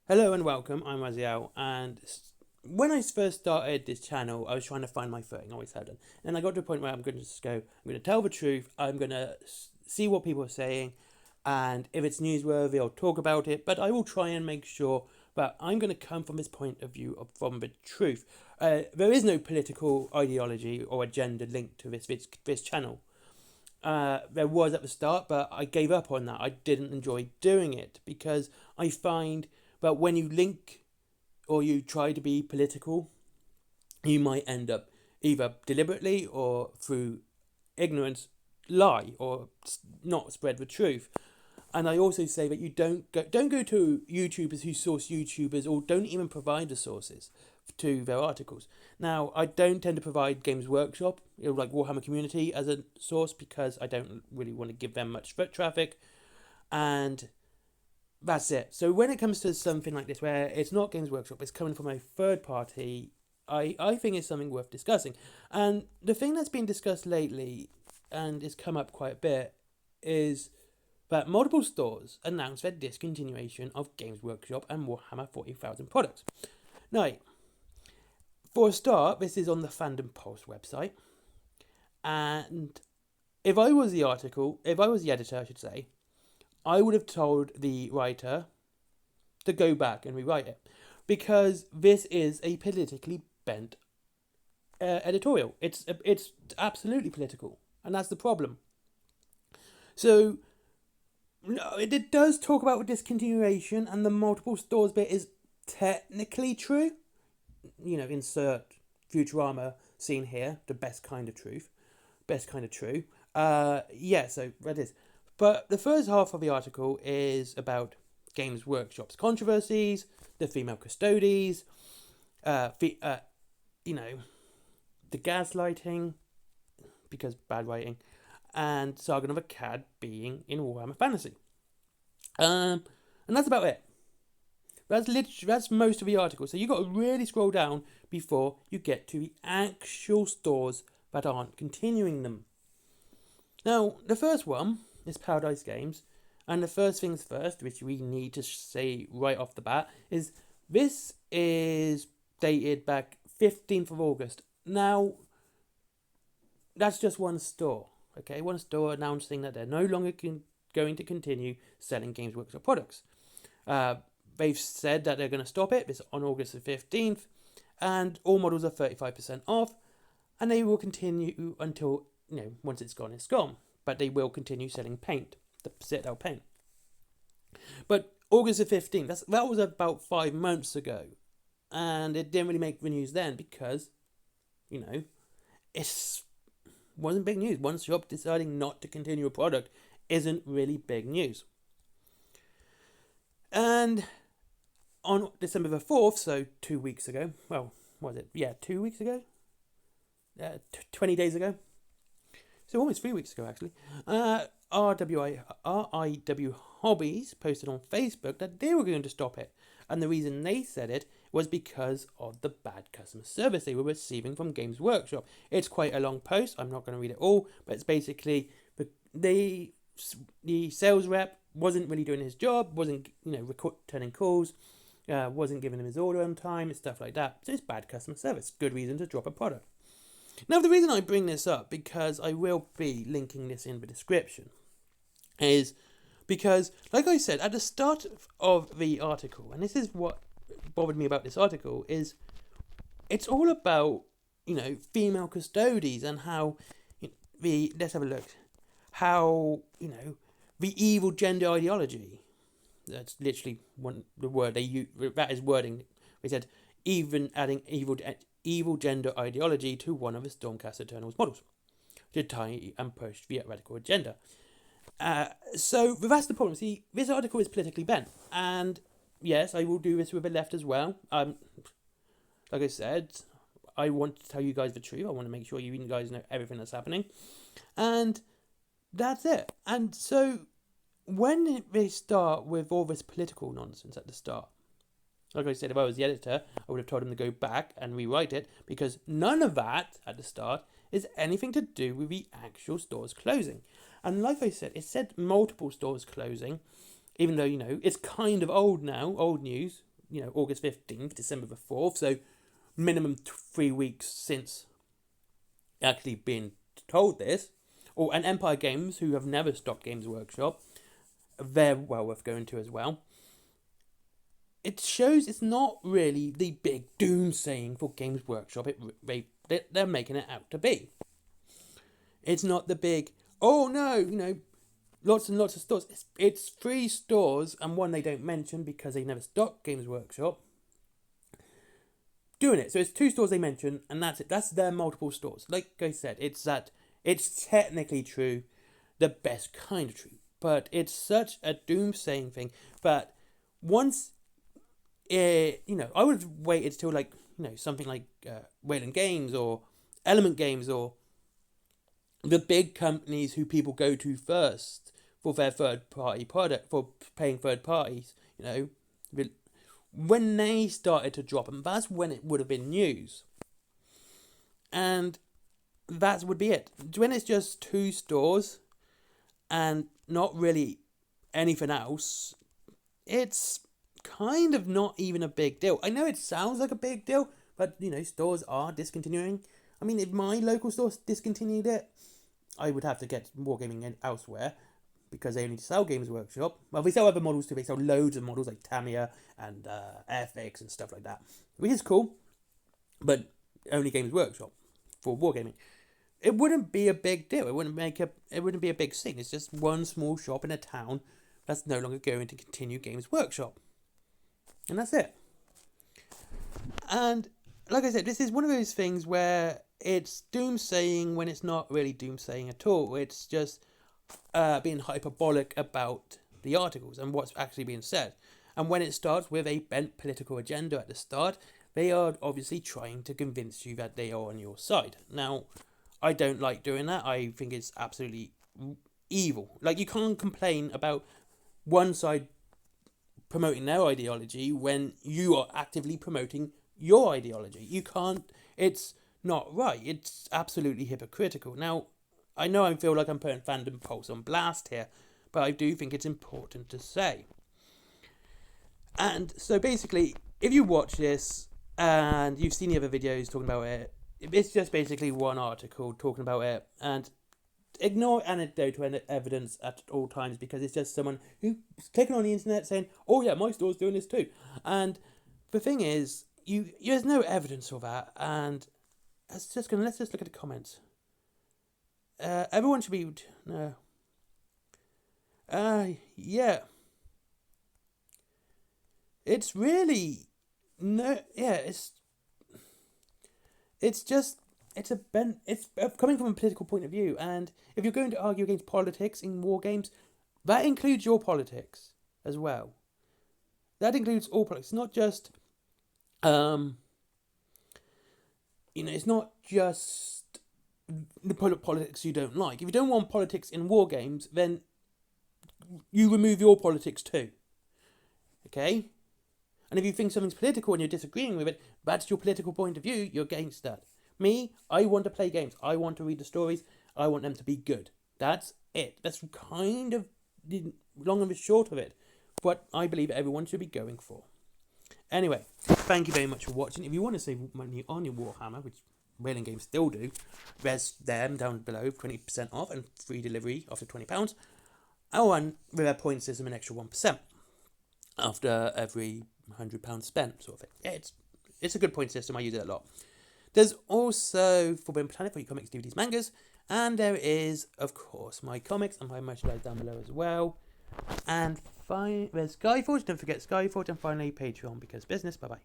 Hello and welcome, I'm Raziel, and when I first started this channel, I was trying to find my footing, always have done. And I got to a point where I'm going to just go, I'm going to tell the truth, I'm going to see what people are saying, and if it's newsworthy, I'll talk about it, but I will try and make sure that I'm going to come from this point of view, from the truth. There is no political ideology or agenda linked to this channel. There was at the start, but I gave up on that. I didn't enjoy doing it because I find that when you link or you try to be political, you might end up either deliberately or through ignorance lie or not spread the truth. And I also say that you don't go to YouTubers who source YouTubers or don't even provide the sources to their articles. Now, I don't tend to provide Games Workshop, like Warhammer Community, as a source because I don't really want to give them much foot traffic, and that's it. So when it comes to something like this, where it's not Games Workshop, it's coming from a third party, I think it's something worth discussing. And the thing that's been discussed lately, and it's come up quite a bit, is that multiple stores announced their discontinuation of Games Workshop and Warhammer 40,000 products. Now, for a start, this is on the Fandom Pulse website, and if I was the editor, I should say, I would have told the writer to go back and rewrite it, because this is a politically bent editorial. It's absolutely political, and that's the problem. So no, it does talk about discontinuation, and the multiple stores bit is technically true. Insert Futurama scene here, the best kind of truth, best kind of true. Yeah, so that is. But the first half of the article is about Games Workshop's controversies, the female custodies, the gaslighting, because bad writing, and Sargon of Akkad being in Warhammer Fantasy. And that's about it. That's most of the article. So you've got to really scroll down before you get to the actual stores that aren't continuing them. Now, the first one is Paradise Games, and the first things first, which we need to say right off the bat, is this is dated back 15th of August. Now, that's just one store, okay? One store announcing that they're no longer going to continue selling Games Workshop products. They've said that they're going to stop it. It's on August the 15th, and all models are 35% off, and they will continue until, once it's gone, it's gone. But they will continue selling paint, the Citadel paint. But August the 15th, that was about 5 months ago, and it didn't really make the news then because, it wasn't big news. One shop deciding not to continue a product isn't really big news. And on December the 4th, so 2 weeks ago, well, was it? Yeah, 2 weeks ago? 20 days ago? So almost 3 weeks ago, actually. RIW Hobbies posted on Facebook that they were going to stop it. And the reason they said it was because of the bad customer service they were receiving from Games Workshop. It's quite a long post. I'm not going to read it all, but it's basically the sales rep wasn't really doing his job, wasn't returning calls, wasn't giving him his order on time, and stuff like that. So it's bad customer service. Good reason to drop a product. Now, the reason I bring this up, because I will be linking this in the description, is because, like I said, at the start of the article, and this is what bothered me about this article, is it's all about, female custodies and how let's have a look, how, the evil gender ideology, that's literally the word they use, that is wording, they said, even adding evil gender ideology to one of the Stormcast Eternals models to tie and push the radical agenda. So that's the problem. See, this article is politically bent, and yes, I will do this with the left as well. Like I said, I want to tell you guys the truth. I want to make sure you guys know everything that's happening, and that's it. And so when they start with all this political nonsense at the start, like I said, if I was the editor, I would have told him to go back and rewrite it, because none of that at the start is anything to do with the actual stores closing. And like I said, it said multiple stores closing, even though, it's kind of old now, old news. August 15th, December the 4th, so minimum 3 weeks since actually being told this. And Empire Games, who have never stopped Games Workshop, they're well worth going to as well. It shows it's not really the big doomsaying for Games Workshop they're making it out to be. It's not the big, oh no, lots and lots of stores. It's 3 stores, and one they don't mention because they never stopped Games Workshop doing it. So it's 2 stores they mention, and that's it. That's their multiple stores. Like I said, it's technically true, the best kind of true, but it's such a doomsaying thing. But once, I would have waited till something like Wayland Games or Element Games or the big companies who people go to first for their third-party product, for paying third parties, when they started to drop them, that's when it would have been news. And that would be it. When it's just 2 stores and not really anything else, it's kind of not even a big deal. I know it sounds like a big deal, but, stores are discontinuing. I mean, if my local store discontinued it, I would have to get Wargaming in elsewhere because they only sell Games Workshop. Well, they sell other models too. They sell loads of models like Tamiya and Airfix and stuff like that, which is cool, but only Games Workshop for Wargaming. It wouldn't be a big deal. It wouldn't be a big scene. It's just one small shop in a town that's no longer going to continue Games Workshop, and that's it. And like I said, this is one of those things where it's doomsaying when it's not really doomsaying at all. It's just being hyperbolic about the articles and what's actually being said. And when it starts with a bent political agenda at the start, they are obviously trying to convince you that they are on your side. Now, I don't like doing that. I think it's absolutely evil. Like, you can't complain about one side promoting their ideology when you are actively promoting your ideology. You can't. It's not right. It's absolutely hypocritical. Now, I know I feel like I'm putting Fandom Pulse on blast here, but I do think it's important to say. And so basically, if you watch this and you've seen the other videos talking about it, it's just basically one article talking about it, and ignore anecdotal evidence at all times because it's just someone who's clicking on the internet saying, oh yeah, my store's doing this too. And the thing is, there's no evidence of that, and let's just look at the comments. Everyone should be no. Yeah. It's really no. Yeah, it's just it's coming from a political point of view, and if you're going to argue against politics in war games, that includes your politics as well. That includes all politics, not just it's not just the politics you don't like. If you don't want politics in war games, then you remove your politics too. Okay? And if you think something's political and you're disagreeing with it, that's your political point of view, you're against that. Me, I want to play games. I want to read the stories. I want them to be good. That's it. That's kind of the long and the short of it. What I believe everyone should be going for. Anyway, thank you very much for watching. If you want to save money on your Warhammer, which Whaling Games still do, there's them down below, 20% off and free delivery after £20. Oh, and with our point system, an extra 1% after every £100 spent, sort of thing. Yeah, it's a good point system. I use it a lot. There's also Forbidden Planet for your comics, DVDs, mangas, and there is, of course, my comics and my merchandise down below as well. And there's Skyforge. Don't forget Skyforge, and finally Patreon because business. Bye bye.